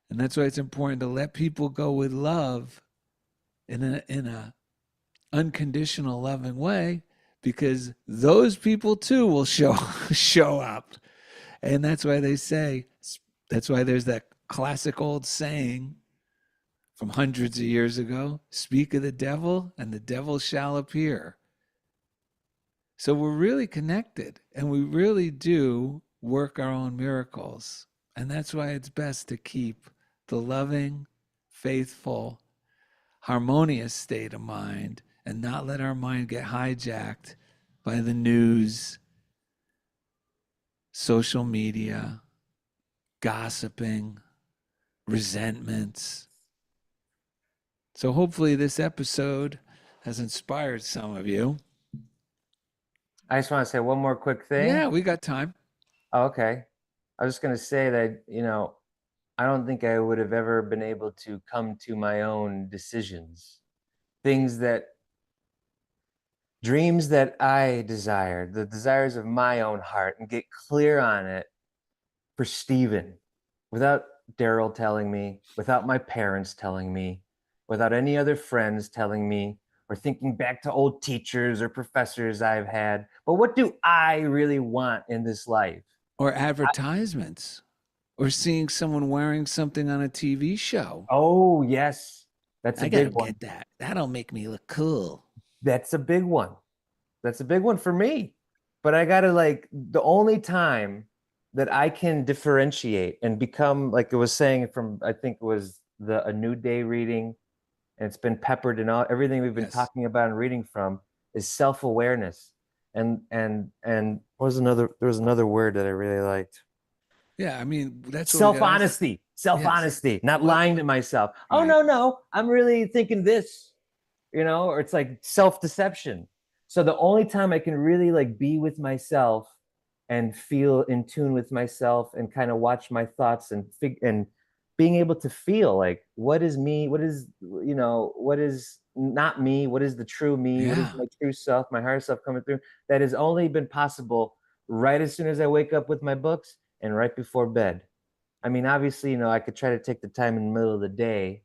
S1: And that's why it's important to let people go with love in a unconditional loving way, because those people too will show up. And that's why they say, that's why there's that classic old saying from hundreds of years ago, speak of the devil and the devil shall appear. So we're really connected and we really do work our own miracles. And that's why it's best to keep the loving, faithful, harmonious state of mind and not let our mind get hijacked by the news, social media, gossiping, resentments. So hopefully this episode has inspired some of you.
S2: I just want to say one more quick thing.
S1: Yeah, we got time.
S2: Oh, okay. I was just gonna say that, I don't think I would have ever been able to come to my own decisions. Things that Dreams that I desired, the desires of my own heart, and get clear on it for Stephen without Daryl telling me, without my parents telling me, without any other friends telling me, or thinking back to old teachers or professors I've had. But what do I really want in this life?
S1: Or advertisements, or seeing someone wearing something on a TV show.
S2: Oh, yes, that's a
S1: I got to
S2: big one.
S1: get that. That'll make me look cool.
S2: That's a big one. That's a big one for me. But I gotta, like, the only time that I can differentiate and become, like it was saying, from, I think it was the A New Day reading, and it's been peppered in all everything we've been
S1: Yes.
S2: talking about and reading from, is self-awareness. And what was another there was another word that I really liked.
S1: Yeah, I mean, that's what we got to ask.
S2: Self-honesty.
S1: Yes.
S2: Self-honesty, not
S1: What?
S2: lying to myself. Oh,
S1: Right.
S2: no, no, I'm really thinking this, or it's like self-deception. So the only time I can really, like, be with myself and feel in tune with myself and kind of watch my thoughts and being able to feel like, what is me, what is not me, what is the true me, what is
S1: Yeah.
S2: my true self, my higher self coming through, that has only been possible right as soon as I wake up with my books and right before bed. I mean, obviously, I could try to take the time in the middle of the day,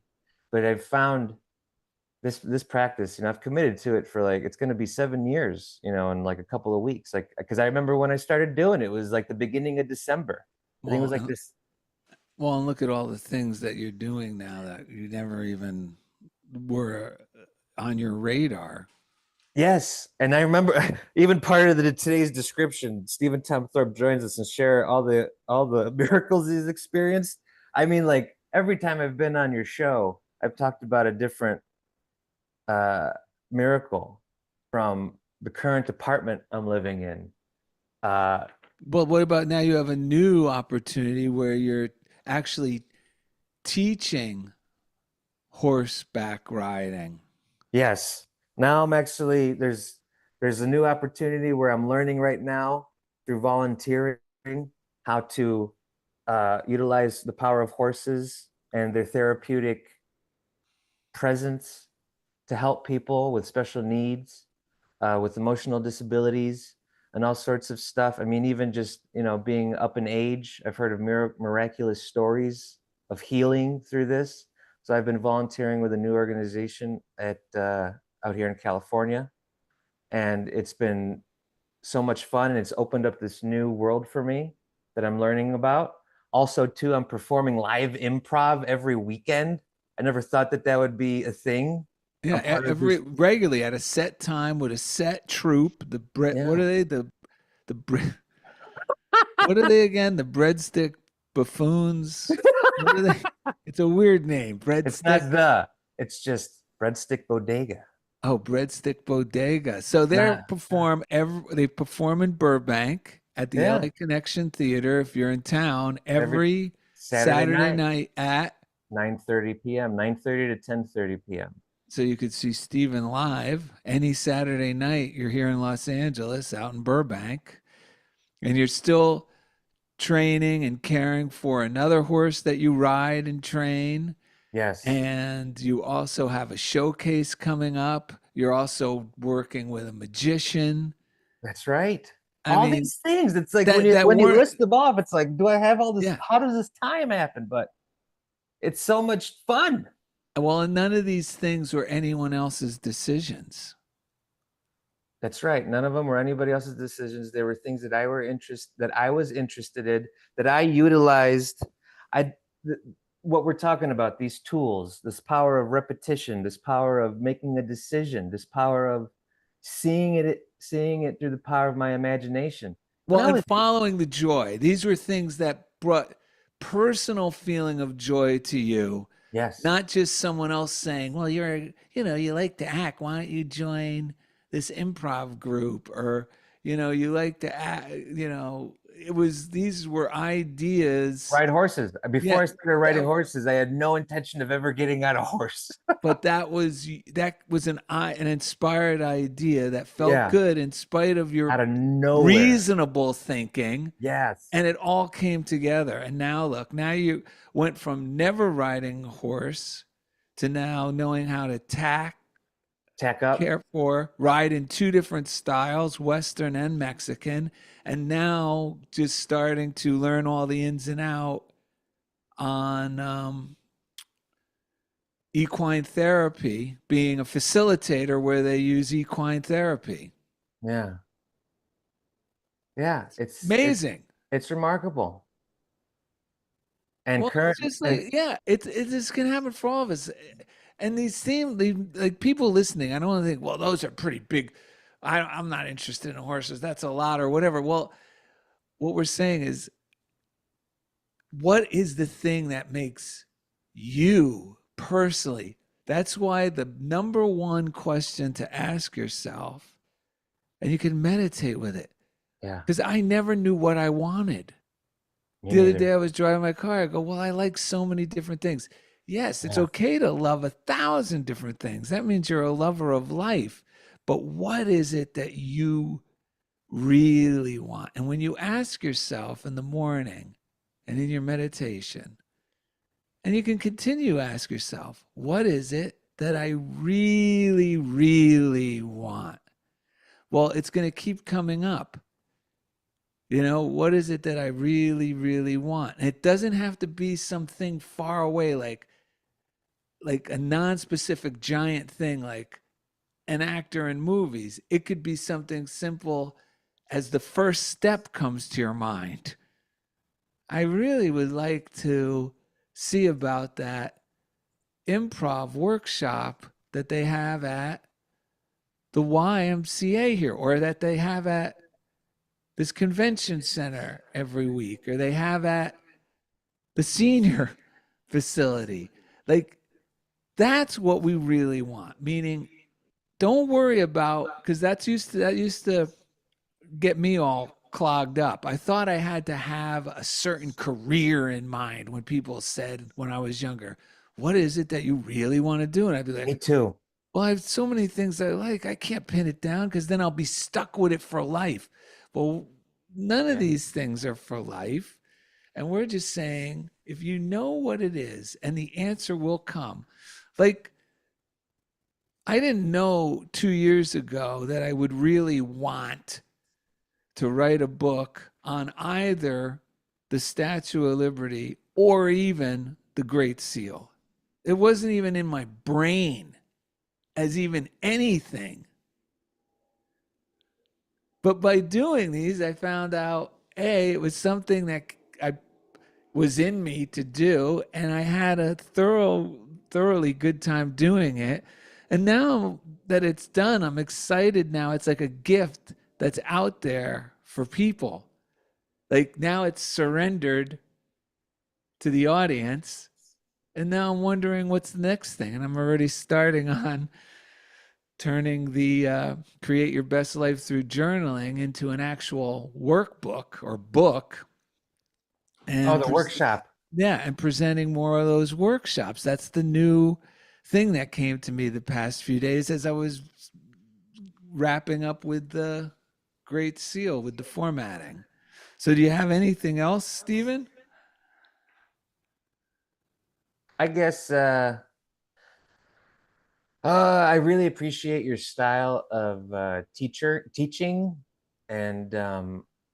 S2: but I've found this practice, I've committed to it for, like, it's going to be 7 years, in like a couple of weeks. Like, because I remember when I started doing it, it was like the beginning of December. I think it
S1: Well,
S2: was like
S1: and
S2: this.
S1: well, and look at all the things that you're doing now that you never even were on your radar.
S2: Yes, and I remember even part of today's description. Stephen Tom Thorpe joins us and share all the miracles he's experienced. I mean, like, every time I've been on your show, I've talked about a different uh, miracle from the current apartment I'm living in. Uh,
S1: But what about now you have a new opportunity where you're actually teaching horseback riding?
S2: yes, now I'm actually there's a new opportunity where I'm learning right now through volunteering how to utilize the power of horses and their therapeutic presence to help people with special needs, with emotional disabilities, and all sorts of stuff. I mean, even just being up in age, I've heard of miraculous stories of healing through this. So I've been volunteering with a new organization at out here in California, and it's been so much fun, and it's opened up this new world for me that I'm learning about. Also, too, I'm performing live improv every weekend. I never thought that that would be a thing.
S1: Yeah,
S2: I'm part of
S1: every
S2: this.
S1: regularly at a set time with a set troupe. The bread, what
S2: Yeah.
S1: are they? The bread, what are they again? The breadstick buffoons. What are they? It's a weird name.
S2: It's not
S1: Breadstick.
S2: it's just breadstick bodega.
S1: Oh, breadstick bodega. So
S2: It's not,
S1: they perform in Burbank at the
S2: yeah,
S1: LA Connection Theater if you're in town
S2: every
S1: every
S2: Saturday
S1: Saturday
S2: night,
S1: night at
S2: 9:30 p.m., 9:30 to 10:30 p.m.
S1: so you could see Steven live any Saturday night you're here in Los Angeles out in Burbank and you're still training and caring for another horse that you ride and train.
S2: Yes,
S1: And you also have a showcase coming up. You're also working with a magician.
S2: that's right.
S1: I
S2: All
S1: mean,
S2: these things. It's like
S1: that that
S2: when you
S1: weren't
S2: list them off, it's like, do I have all this?
S1: yeah.
S2: How does this time happen? But it's so much fun.
S1: Well, and none of these things were anyone else's decisions.
S2: That's right. None of them were anybody else's decisions. They were things that I was interested in, that I utilized. I th- what we're talking about, these tools, this power of repetition, this power of making a decision, this power of seeing it through the power of my imagination. But
S1: Well,
S2: not
S1: and
S2: only
S1: following the joy. These were things that brought personal feeling of joy to you,
S2: yes,
S1: not just someone else saying, "Well, you like to act. Why don't you join this improv group?" Or, you like to act, it was these were ideas.
S2: ride horses.
S1: Yeah,
S2: Before I started riding
S1: that
S2: horses, I had no intention of ever getting on a horse.
S1: but that was an inspired idea that felt
S2: Yeah,
S1: good in spite of your
S2: out of nowhere.
S1: reasonable thinking.
S2: Yes,
S1: And it all came together. And now look, now you went from never riding a horse to now knowing how to
S2: tack up.
S1: care for, ride in two different styles, Western and Mexican, and now just starting to learn all the ins and out on equine therapy, being a facilitator where they use equine therapy.
S2: Yeah, yeah.
S1: Amazing.
S2: It's remarkable. And
S1: Well,
S2: current
S1: it's just
S2: and
S1: like, yeah, it just can happen for all of us. And like people listening, I don't want to think, well, those are pretty big. I'm not interested in horses. That's a lot or whatever. Well, what we're saying is, what is the thing that makes you personally? That's why the number one question to ask yourself, and you can meditate with it,
S2: yeah,
S1: because I never knew what I wanted.
S2: me
S1: The other
S2: neither.
S1: day I was driving my car. I go, well, I like so many different things. Yes, it's
S2: Yeah,
S1: okay to love 1,000 different things. That means you're a lover of life. But what is it that you really want? And when you ask yourself in the morning and in your meditation, and you can continue to ask yourself, what is it that I really, really want? Well, it's going to keep coming up. What is it that I really, really want? And it doesn't have to be something far away, like a non-specific giant thing, like an actor in movies. It could be something simple as the first step comes to your mind. I really would like to see about that improv workshop that they have at the YMCA here, or that they have at this convention center every week, or they have at the senior facility. Like, that's what we really want. Meaning, don't worry about, because that used to get me all clogged up. I thought I had to have a certain career in mind when people said when I was younger, what is it that you really want to do? And I'd be
S2: Me
S1: like,
S2: too.
S1: well, I have so many things I like. I can't pin it down because then I'll be stuck with it for life. Well, none of
S2: Yeah.
S1: these things are for life. And we're just saying, if you know what it is and the answer will come. Like, I didn't know 2 years ago that I would really want to write a book on either the Statue of Liberty or even the Great Seal. It wasn't even in my brain as even anything. But by doing these, I found out A, it was something that I was in me to do, and I had a thoroughly good time doing it. And now that it's done, I'm excited now. It's like a gift that's out there for people. Like now it's surrendered to the audience. And now I'm wondering what's the next thing. And I'm already starting on turning the Create Your Best Life Through Journaling into an actual workbook or book.
S2: Oh,
S1: And
S2: the workshop.
S1: yeah, and presenting more of those workshops. That's the new thing that came to me the past few days as I was wrapping up with the Great Seal with the formatting. So, do you have anything else, Stephen?
S2: I guess I really appreciate your style of teaching and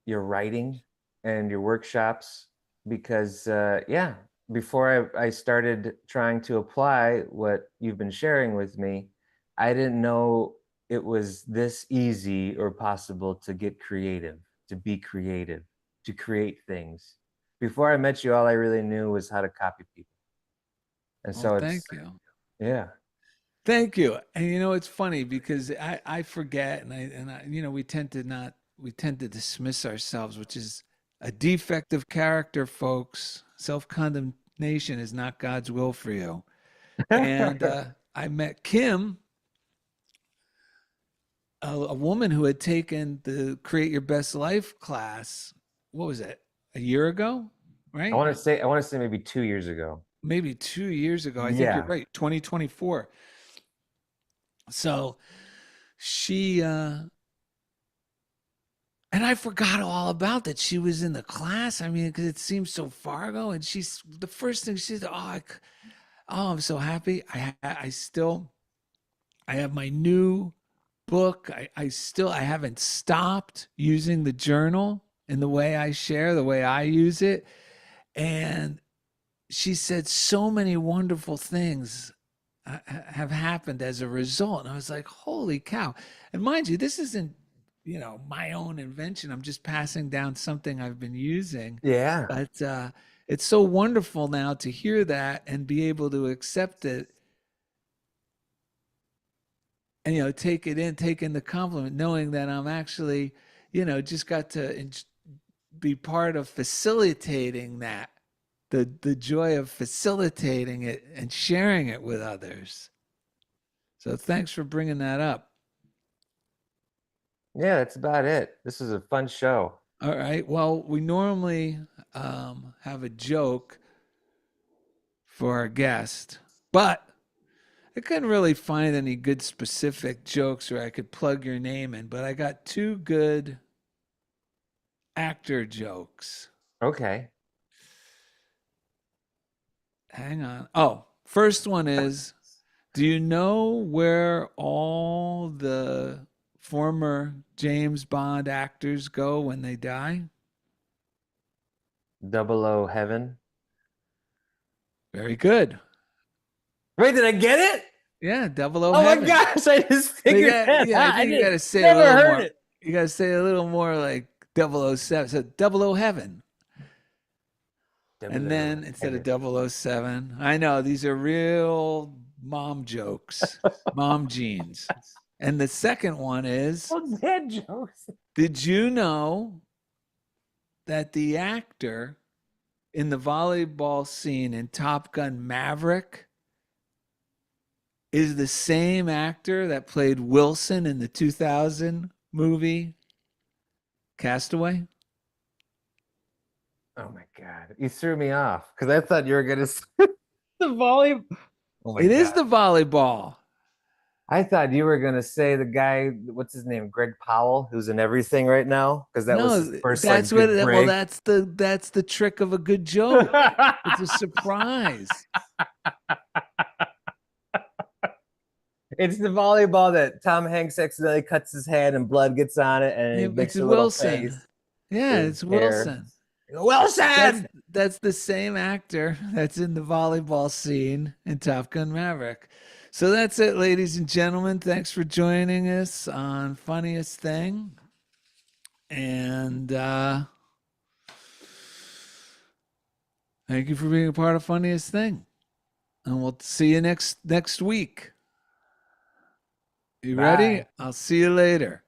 S2: your writing and your workshops because yeah, before I started trying to apply what you've been sharing with me, I didn't know it was this easy or possible to get creative, to be creative, to create things. Before I met you, all I really knew was how to copy people. And
S1: Oh,
S2: so
S1: thank
S2: it's,
S1: you.
S2: yeah.
S1: Thank you. And you know, it's funny because I forget and I, we tend to not, we tend to dismiss ourselves, which is a defect of character, folks. Self-condemnation is not God's will for you. And I met Kim, a woman who had taken the Create Your Best Life class. What was it? A year ago, right?
S2: I want to say maybe 2 years ago.
S1: Maybe 2 years ago. I think you're
S2: Yeah.
S1: right. 2024. So she and I forgot all about that she was in the class. I mean, because it seems so far ago. And she's the first thing she said, "Oh, I'm so happy. I still, I have my new book. I haven't stopped using the journal in the way I share, the way I use it." And she said so many wonderful things have happened as a result. And I was like, holy cow. And mind you, this isn't, my own invention. I'm just passing down something I've been using.
S2: Yeah.
S1: But it's so wonderful now to hear that and be able to accept it and, take it in, take in the compliment, knowing that I'm actually, just got to be part of facilitating that. The joy of facilitating it and sharing it with others. So thanks for bringing that up.
S2: Yeah, that's about it. This is a fun show.
S1: All right. Well, we normally have a joke for our guest, but I couldn't really find any good specific jokes where I could plug your name in. But I got two good actor jokes.
S2: Okay.
S1: Hang on. Oh, first one is, do you know where all the former James Bond actors go when they die?
S2: Double O Heaven.
S1: Very good.
S2: Wait, did I get it?
S1: Yeah, Double O
S2: Oh my
S1: Heaven.
S2: gosh, I just
S1: But
S2: figured that
S1: yeah, I
S2: out. I
S1: think you got
S2: did
S1: to say a
S2: never
S1: little
S2: heard
S1: more.
S2: it.
S1: You got to say a little more like 007. So Double O Heaven.
S2: Double
S1: And
S2: O
S1: then instead of
S2: Heaven.
S1: 007, I know these are real mom jokes, mom jeans. And the second one is,
S2: Oh, dad jokes.
S1: did you know that the actor in the volleyball scene in Top Gun Maverick is the same actor that played Wilson in the 2000 movie Castaway.
S2: Oh my God. You threw me off because I thought you were going to say the volleyball. Oh my
S1: It is
S2: God.
S1: the volleyball.
S2: I thought you were going to say the guy, what's his name? Greg Powell, who's in everything right now. Because that was his
S1: No,
S2: first
S1: that's
S2: like
S1: what.
S2: big
S1: Well,
S2: break.
S1: that's the trick of a good joke. It's a surprise.
S2: It's the volleyball that Tom Hanks accidentally cuts his hand and blood gets on it and he
S1: It's
S2: makes a little
S1: Wilson.
S2: face
S1: Yeah,
S2: with his
S1: it's
S2: hair.
S1: Wilson. That's
S2: Wilson!
S1: that's the same actor that's in the volleyball scene in Top Gun Maverick. So that's it, ladies and gentlemen. Thanks for joining us on Funniest Thing. And thank you for being a part of Funniest Thing. And we'll see you next week. You ready?
S2: Bye.
S1: I'll see you later.